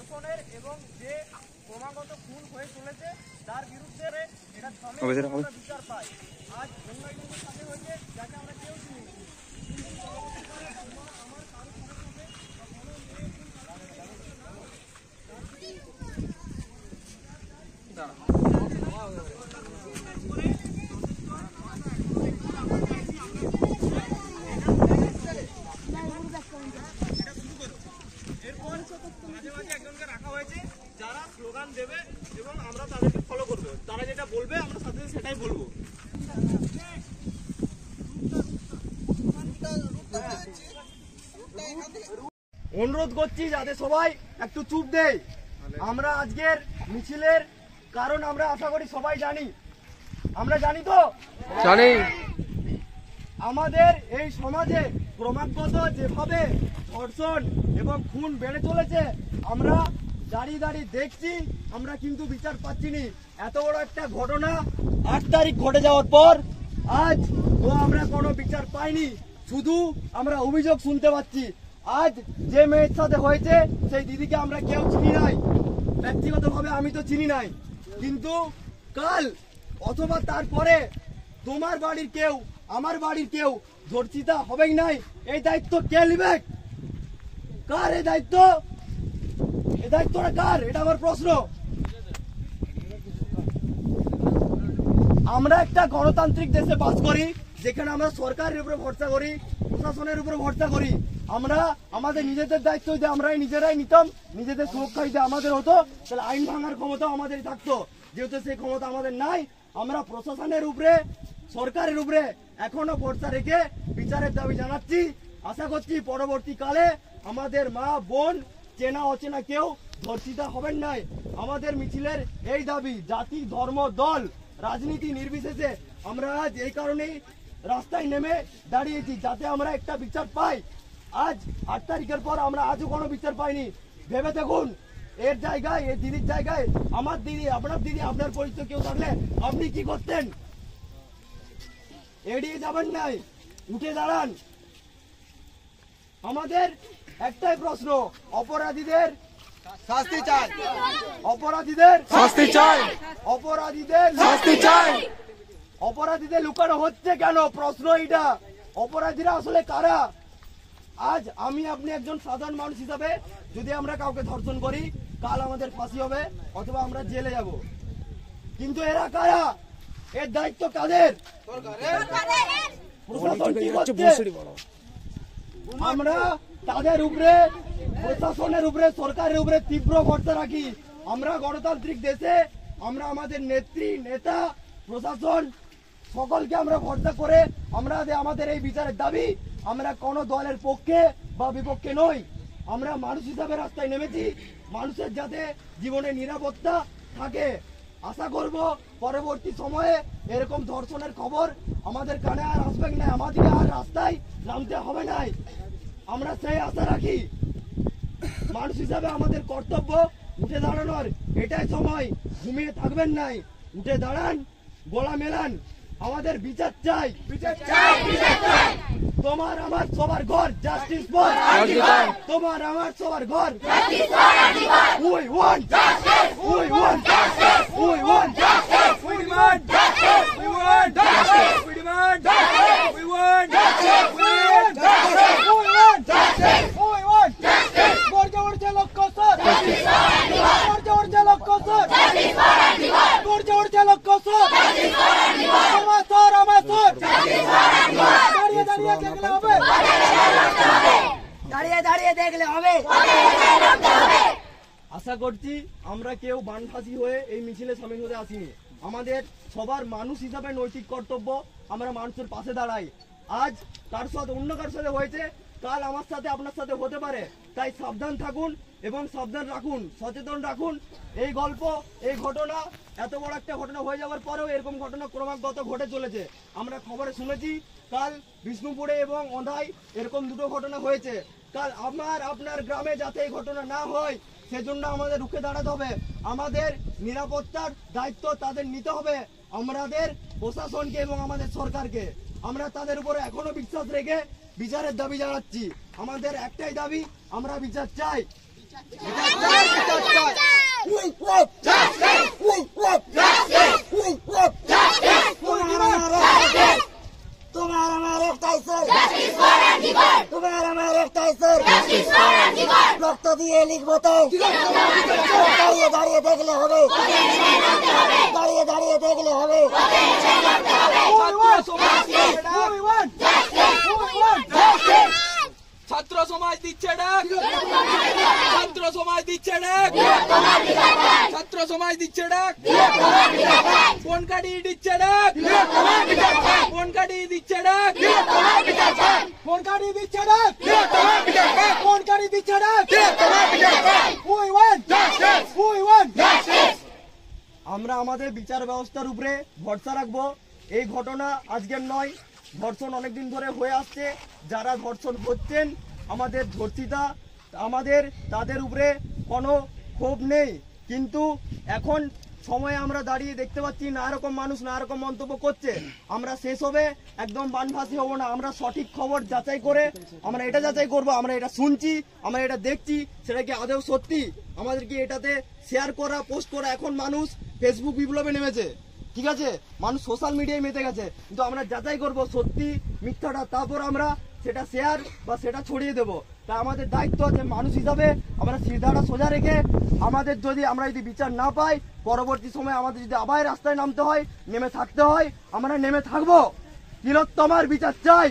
ধর্ষণের এবং যে ক্রমাগত খুন হয়ে চলেছে তার বিরুদ্ধে এটা বিচার পায়। আজ অন্য একজনের সাথে হয়েছে যাকে আমরা কেউ চিনি। এরপর মাঝে মাঝে একজনকে রাখা হয়েছে যারা স্লোগান দেবে এবং আমরা তাদেরকে ফলো করবো, তারা যেটা বলবে আমরা সাথে সেটাই বলবো। অনুরোধ করছি যাতে সবাই একটু চুপ দেয়। আমরা আজকের মিছিলের কারণ আমরা আশা করি সবাই জানি। আমরা জানি তো জানি আমাদের এই সমাজে ক্রমাগত যেভাবে ধর্ষণ এবং খুন বেড়ে চলেছে আমরা দাঁড়িয়ে দাঁড়িয়ে দেখছি, আমরা কিন্তু বিচার পাচ্ছি না। এত বড় একটা ঘটনা 8 তারিখ ঘটে যাওয়ার পর আজ আমরা কোনো বিচার পাইনি, শুধু আমরা অভিযোগ শুনতে পাচ্ছি। আজ যে মেয়ের সাথে হয়েছে সেই দিদিকে আমরা কেউ চিনি নাই, ব্যক্তিগতভাবে আমি তো চিনি নাই, কিন্তু কাল অথবা তারপরে তোমার বাড়ির কেউ আমার বাড়ির কেউ ধর্ষিতা হবেই নাই। এই দায়িত্ব কে নিবে? কার এই দায়িত্ব? এই দায়িত্বটা কার? এটা আমার প্রশ্ন। আমরা একটা গণতান্ত্রিক দেশে বাস করি যেখানে আমরা সরকারের উপরে ভরসা করি, প্রশাসনের উপরে ভরসা করি। আমরা আমাদের নিজেদের দায়িত্ব যদি আমরাই নিজেরাই নিতাম, নিজেদের সুরক্ষা যদি আমাদের হতো, তাহলে আইন ভাঙার ক্ষমতা আমাদেরই থাকতো। যেহেতু সেই ক্ষমতা আমাদের নাই, আমরা প্রশাসনের উপরে সরকারের উপরে এখনো ভরসা রেখে বিচারের দাবি জানাচ্ছি। আশা করছি পরবর্তীকালে আমাদের মা বোন চেনা অচেনা কেউ ধর্ষিতা হবেন নাই। আমাদের মিছিলের এই দাবি জাতি ধর্ম দল রাজনীতি নির্বিশেষে আমরা আজ এই কারণেই রাস্তায় নেমে দাঁড়িয়েছি যাতে আমরা একটা বিচার পাই। আজ 8 তারিখের পর আমরা আজও কোনো বিচার পাইনি। ভেবে দেখুন, এর জায়গায় এই দিদির জায়গায় আমার দিদি, আপনার পরিচয় কেউ থাকলে আপনি কি করতেন? এড়িয়ে যাবেন নাই, উঠে দাঁড়ান। আমাদের একটাই প্রশ্ন, অপরাধীদের শাস্তি চাই, অপরাধীদের শাস্তি চাই, অপরাধীদের শাস্তি চাই। অপরাধীদের লুকানো হচ্ছে কেন? প্রশ্ন এটা। অপরাধীরা আসলে কারা? আজ আমি আপনি একজন সাধারণ মানুষ হিসাবে যদি আমরা কাউকে ধর্ষণ করি, কাল আমাদের ফাঁসি হবে অথবা আমরা জেলে যাব, কিন্তু এরা কারা? এর দায়িত্ব কাদের? প্রশাসন কি করছে? আমরা তাদের উপরে, প্রশাসনের উপরে, সরকারের উপরে তীব্র ভরসা রাখি। আমরা গণতান্ত্রিক দেশে আমরা আমাদের নেত্রী, নেতা, প্রশাসন সকলকে আমরা ভরসা করে আমরা আমাদের এই বিচারের দাবি, আমরা কোনো দলের পক্ষে বা বিপক্ষে নই। আমরা মানুষ হিসাবে রাস্তায় নেমেছি, মানুষের যাতে জীবনে নিরাপত্তা থাকে। আশা করব পরবর্তী সময়ে এরকম ধর্ষণের খবর আমাদের কানে আর আসবে না, আমাদের আর রাস্তায় নামতে হবে না, আমরা সেই আশা রাখি। মানুষ হিসাবে আমাদের কর্তব্য উঠে দাঁড়ানোর, এটাই সময়। ঘুমিয়ে থাকবেন নাই, উঠে দাঁড়ান, গলা মেলান। আমাদের বিচার চাই, বিচার চাই, বিচার চাই। তোমার আমার সবার ঘর জাস্টিস ফর অধিকার, তোমার আমার সবার ঘর জাস্টিস ফর অধিকার। We want justice, we want justice, we want justice, we demand justice, we want justice, we demand justice, we want justice, we want justice, we want justice, we want justice. গর্জে উঠছে লক্ষ্য sir justice for অধিকার, গর্জে উঠছে লক্ষ্য sir justice for অধিকার, গর্জে উঠছে লক্ষ্য স্যার জাস্টিস ফর অধিকার। আমার স্যার, আমার স্যার জাস্টিস ফর অধিকার। দাঁড়িয়ে দাঁড়িয়ে দেখলে হবে, দাঁড়িয়ে দাঁড়িয়ে দেখলে হবে। আশা করছি আমরা কেউ বানফাসি হয়ে এই মিছিলে সামিল হতে আসিনি। আমাদের সবার মানুষ হিসাবে নৈতিক কর্তব্য আমরা মানুষের পাশে দাঁড়াই। আজ তার সাথে অন্য কার সাথে হয়েছে, কাল আমার সাথে আপনার সাথে হতে পারে। তাই সাবধান থাকুন এবং সাবধান রাখুন, সচেতন রাখুন। এই গল্প, এই ঘটনা, এত বড় একটা ঘটনা হয়ে যাওয়ার পরেও এরকম ঘটনা ক্রমাগত ঘটে চলেছে। আমরা খবরে শুনেছি কাল বিষ্ণুপুরে এবং অন্ধায় এরকম দুটো ঘটনা হয়েছে। কাল আমার আপনার গ্রামে যাতে এই ঘটনা না হয় সেজন্য আমাদের রুখে দাঁড়াতে হবে। আমাদের নিরাপত্তার দায়িত্ব তাদের নিতে হবে, আমাদের প্রশাসনকে এবং আমাদের সরকারকে। আমরা তাদের উপরে এখনো বিশ্বাস রেখে বিচারের দাবি জানাচ্ছি। আমাদের একটাই দাবি, আমরা বিচার চাই, বিচার চাই, বিচার দিয়ে লিখবো তো দাঁড়িয়ে দাঁড়িয়ে দেখলে হবে দাঁড়িয়ে দাঁড়িয়ে দেখলে হবে ছাত্র সমাজ দিচ্ছে ডাক ছাত্র সমাজ দিচ্ছে ডাক ছাত্র সমাজ দিচ্ছে ডাক কোন কাটি দিচ্ছে ডাক কোন কাটি দিচ্ছে ডাক কোন কাটি দিচ্ছে ডাক কোন কাটি দিচ্ছে ডাক আমরা আমাদের বিচার ব্যবস্থার উপরে ভরসা রাখবো। এই ঘটনা আজকের নয়, ধর্ষণ অনেকদিন ধরে হয়ে আসছে। যারা ধর্ষণ হচ্ছেন আমাদের ধর্ষিতা আমাদের তাদের উপরে কোনো ক্ষোভ নেই, কিন্তু এখন সময়ে আমরা দাঁড়িয়ে দেখতে পাচ্ছি না রকম মানুষ না রকম মন্তব্য করছে। আমরা শেষ হবে একদম বানভাসী হব না, আমরা সঠিক খবর যাচাই করে আমরা এটা যাচাই করব। আমরা এটা শুনছি, আমরা এটা দেখছি, সেটা কি আদৌ সত্যি? আমাদেরকে এটাতে শেয়ার করা, পোস্ট করা। এখন মানুষ ফেসবুক বিপ্লবে নেমেছে, ঠিক আছে, মানুষ সোশ্যাল মিডিয়ায় মেতে গেছে, কিন্তু আমরা যাচাই করব সত্যি মিথ্যাটা, তারপর আমরা সেটা শেয়ার বা সেটা ছড়িয়ে দেব। তা আমাদের দায়িত্ব আছে মানুষ হিসাবে আমরা সিধাটা সোজা রেখে আমাদের আমরা যদি বিচার না পাই, পরবর্তী সময় আমাদের যদি আবার রাস্তায় নামতে হয়, নেমে থাকতে হয়, আমরা নেমে থাকবো। তিলোত্তমার বিচার চাই।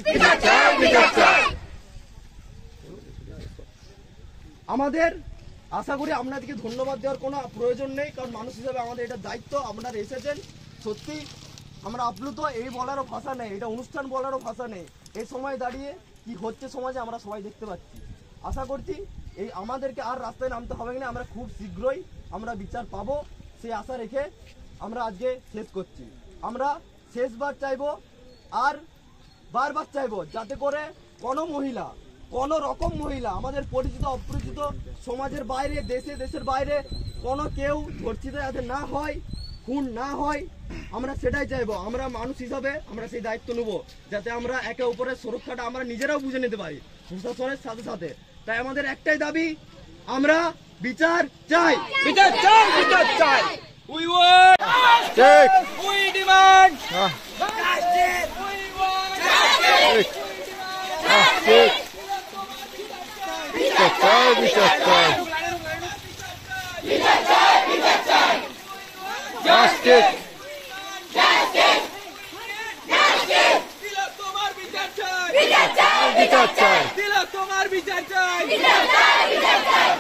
আমাদের আশা করি আপনাদেরকে ধন্যবাদ দেওয়ার কোনো প্রয়োজন নেই, কারণ মানুষ হিসাবে আমাদের এটা দায়িত্ব। আপনারা এসেছেন, সত্যি আমরা আপ্লুত, এই বলারও ভাষা নেই, এটা অনুষ্ঠান বলারও ভাষা নেই। এই সময় দাঁড়িয়ে কি হচ্ছে সমাজে আমরা সবাই দেখতে পাচ্ছি। আশা করছি এই আমাদেরকে আর রাস্তায় নামতে হবে না, আমরা খুব শীঘ্রই আমরা বিচার পাবো, সেই আশা রেখে আমরা আজকে শেষ করছি। আমরা শেষবার চাইবো আর বারবার চাইবো যাতে করে কোনো মহিলা, কোনো রকম মহিলা, আমাদের পরিচিত অপরিচিত সমাজের বাইরে, দেশের বাইরে কোনো কেউ ধর্ষিত যাতে না হয়, খুন না হয়, আমরা সেটাই চাইবো। আমরা মানুষ হিসাবে আমরা সেই দায়িত্ব নেব, যাতে আমরা একে অপরের সুরক্ষাটা আমরা নিজেরাও বুঝে নিতে পারি প্রশাসনের সাথে সাথে। তাই আমাদের একটাই দাবি, আমরা বিচার চাই, বিচার চাই, বিচার চাই। We want justice. We demand justice. We want justice. Justice. বিচার চাই, বিচার চাই। বিচার চাই, বিচার চাই। Justice. Justice. Justice. তিলোত্তমার বিচার চাই। বিচার চাই, বিচার চাই। তিলোত্তমার বিচার চাই। বিচার চাই, বিচার চাই।